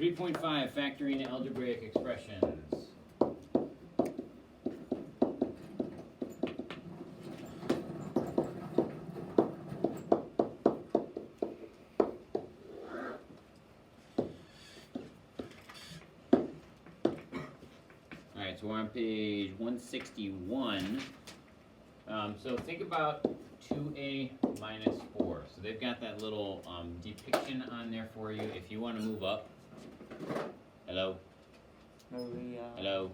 3.5, factoring algebraic expressions. Alright, so we're on page 161. So think about 2a minus 4. So they've got that little depiction on there for you. If you want to move up. Hello? Hello?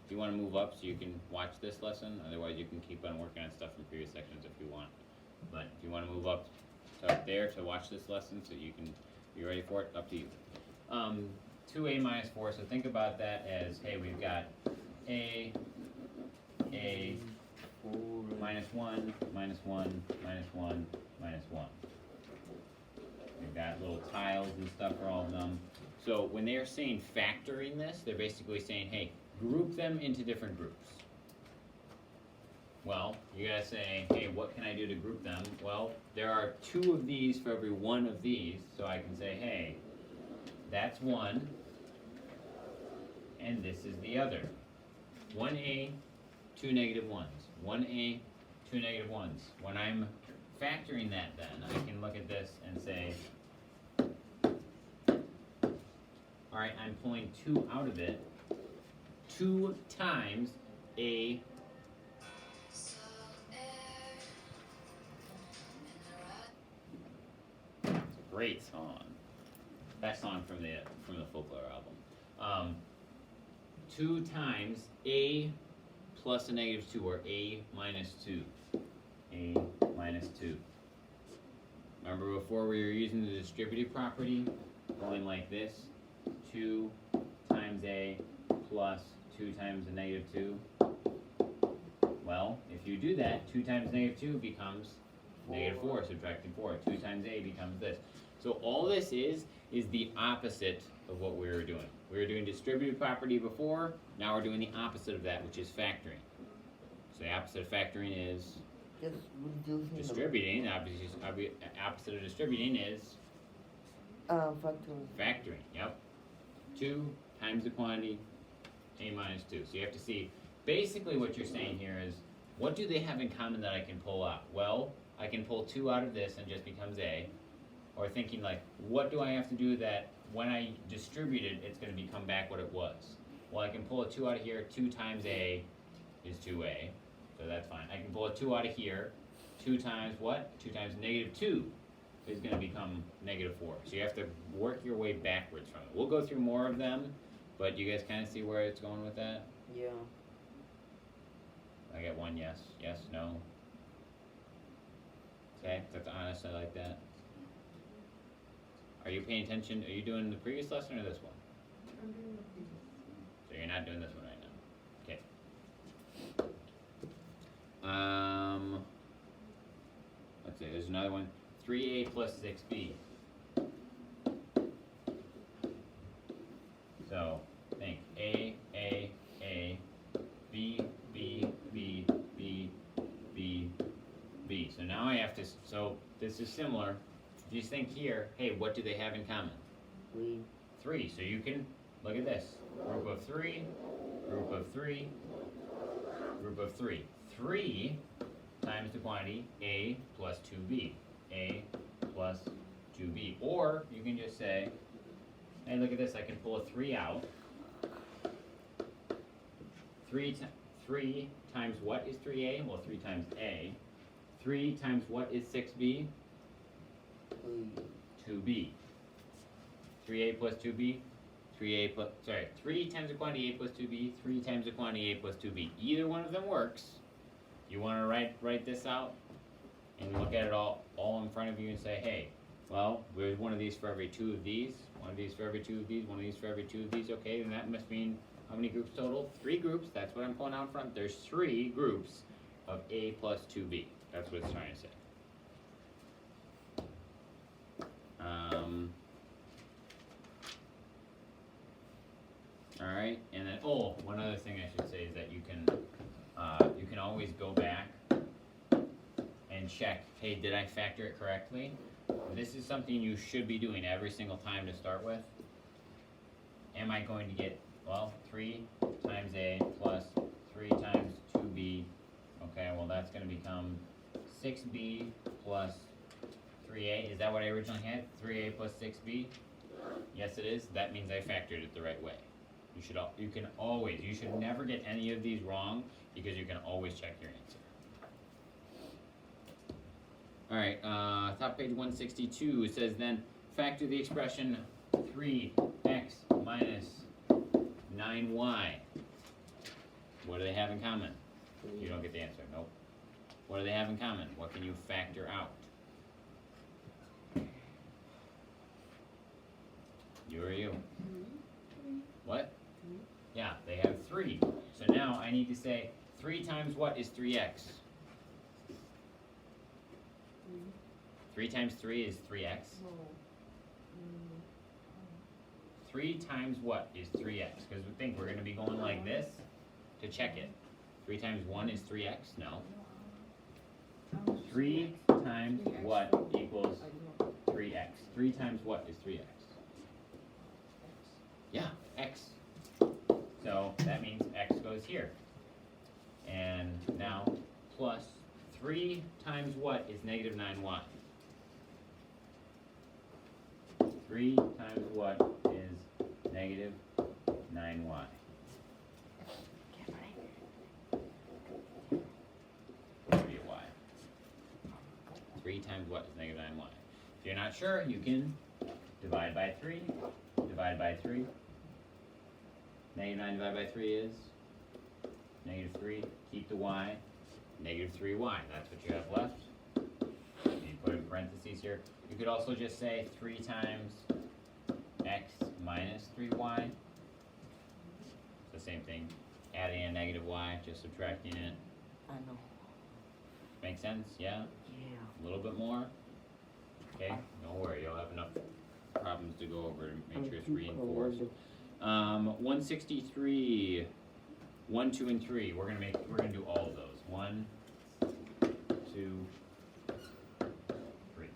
If you want to move up so you can watch this lesson, otherwise you can keep on working on stuff from previous sections if you want. But if you want to move up to up there to watch this lesson so you can be ready for it, up to you. 2a minus 4, so think about that as, hey, we've got a, minus 1, minus 1, minus 1, minus 1. We've got little tiles and stuff for all of them. So when they're saying factoring this, they're basically saying, hey, group them into different groups. Well, you gotta say, hey, what can I do to group them? Well, there are 2 of these for every 1 of these, so I can say, hey, that's 1, and this is the other. 1a, 2 negative 1s. 1a, 2 negative 1s. When I'm factoring that then, I can look at this and say, alright, I'm pulling 2 out of it. 2 times a great song. Best song from the Folklore album. 2 times a plus a negative 2, or a minus 2. A minus 2. Remember before we were using the distributive property, going like this, 2 times a plus 2 times a negative 2. Well, if you do that, 2 times negative 2 becomes negative 4, subtracting 4. 2 times a becomes this. So all this is the opposite of what we were doing. We were doing distributive property before, now we're doing the opposite of that, which is factoring. So the opposite of factoring is just reducing distributing. The opposite of distributing is factoring. Yep. 2 times the quantity, a minus 2. So you have to see, basically what you're saying here is, what do they have in common that I can pull out? Well, I can pull 2 out of this and just becomes a. Or thinking like, what do I have to do that when I distribute it, it's going to become back what it was? Well, I can pull a 2 out of here. 2 times a is 2a, so that's fine. I can pull a 2 out of here. 2 times what? 2 times negative 2 is going to become negative 4. So you have to work your way backwards from it. We'll go through more of them, but you guys kind of see where it's going with that? Yeah. I got 1 yes. Yes, no. Okay, that's honest. I like that. Are you paying attention? Are you doing the previous lesson or this one? I'm doing the previous. So you're not doing this one right now. Okay. Let's see, there's another one. 3a plus 6b. So think A, B, B, B, B, B, B. So now I have to, so this is similar. Just think here, hey, what do they have in common? 3. So you can, look at this. Group of 3, group of 3, group of 3. 3 times the quantity a plus 2b. A plus 2b. Or you can just say, hey, look at this, I can pull a 3 out. 3 times what is 3a? Well, 3 times a. 3 times what is 6b? 2b. 3a plus 2b. 3 times the quantity a plus 2b. 3 times the quantity a plus 2b. Either one of them works. You want to write this out and look at it all in front of you and say, hey, well, there's one of these for every 2 of these, one of these for every 2 of these, one of these for every 2 of these. Okay, then that must mean how many groups total? 3 groups. That's what I'm pulling out front. There's 3 groups of a plus 2b. That's what it's trying to say. Alright, and then, one other thing I should say is that you can always go back and check, hey, did I factor it correctly? This is something you should be doing every single time to start with. am I going to get, well, 3 times A plus 3 times 2B. Okay, well, that's gonna become 6B plus 3A. Is that what I originally had? 3A plus 6B? Yes, it is. That means I factored it the right way. You should never get any of these wrong, because you can always check your answer. Alright, top page 162, it says then factor the expression 3x minus 9y. What do they have in common? You don't get the answer, nope. What do they have in common? What can you factor out? You or you? What? Yeah, they have 3. So now I need to say 3 times what is 3x? 3 times 3 is 3x. 3 times what is 3x? Because we think we're going to be going like this to check it. 3 times 1 is 3x? No. 3 times what equals 3x? 3 times what is 3x? Yeah, x. So that means x goes here. And now plus 3 times what is negative 9y? 3 times what is negative 9y? That'd be a y. 3 times what is negative 9y? If you're not sure, you can divide by 3, divide by 3. Negative 9 divided by 3 is negative 3, keep the y, negative 3y. That's what you have left. You put in parentheses here. You could also just say 3 times x minus 3y. It's the same thing. Adding a negative y, just subtracting it. I know. Make sense? Yeah? Yeah. A little bit more? Okay, don't worry. You'll have enough problems to go over to make sure it's reinforced. 163, 1, 2, and 3. We're gonna do all of those. 1, 2, 3.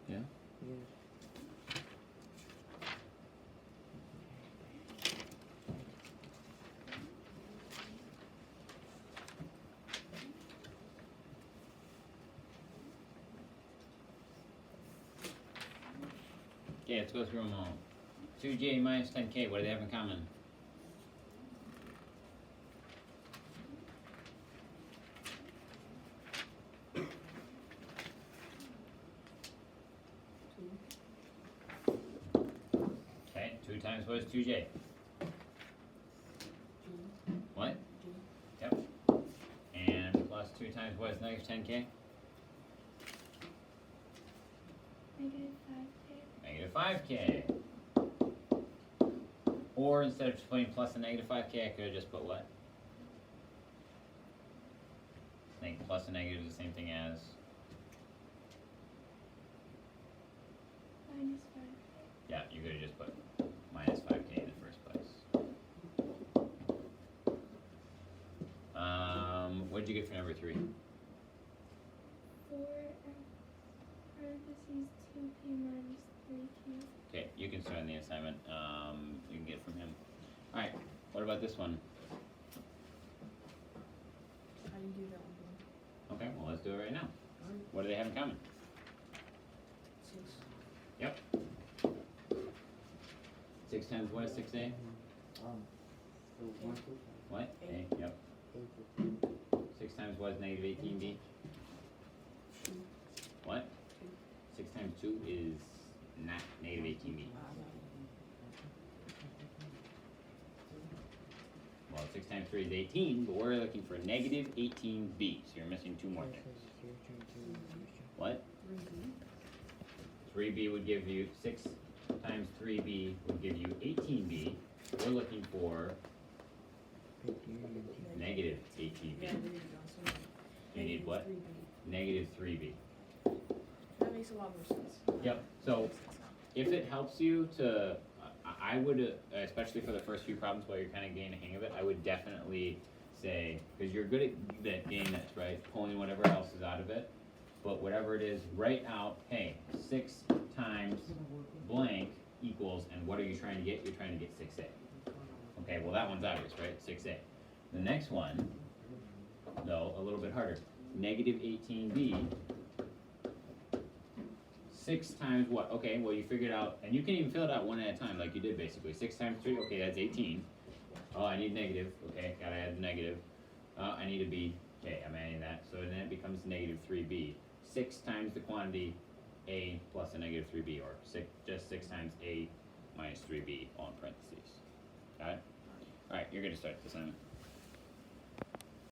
Yeah? Yeah. Okay, let's go through them all. 2j minus 10k, what do they have in common? Okay, 2 times what is 2j? What? Yep. And plus 2 times what is negative 10k? Negative 5k. Negative 5k. Or instead of just putting plus and negative 5k, I could have just put what? I think plus and negative is the same thing as. Minus 5k. Yeah, you could have just put minus 5k in the first place. What did you get for number 3? 4x parentheses 2p minus 3q. Okay, you can start on the assignment, you can get it from him. Alright, what about this one? How do you do that one? Okay, well, let's do it right now. Alright. What do they have in common? 6. Yep. 6 times what is 6a? What? A, yep. 6 times what is negative 18b? 2. What? 6 times 2 is not negative 18b. Well, 6 times 3 is 18, but we're looking for negative 18b, so you're missing 2 more things. What? 3b. 3b would give you, 6 times 3b would give you 18b. We're looking for negative 18b. Yeah, there you go. So You need what? 3b. Negative 3b. That makes a lot more sense. Yep, so if it helps you to, I would, especially for the first few problems while you're kind of getting a hang of it, I would definitely say, because you're good at that getting this, right? Pulling whatever else is out of it. But whatever it is, write out, hey, 6 times blank equals, and what are you trying to get? You're trying to get 6a. Okay, well that one's obvious, right? 6a. The next one, though, a little bit harder. Negative 18b. 6 times what? Okay, well you figured out, and you can even fill it out one at a time like you did basically. 6 times 3, okay, that's 18. Oh, I need negative, okay, gotta add the negative. I need a b, okay, I'm adding that, so then it becomes negative 3b. 6 times the quantity a plus a negative 3b, or just 6 times a minus 3b, all in parentheses. Got it? Alright, you're gonna start this assignment.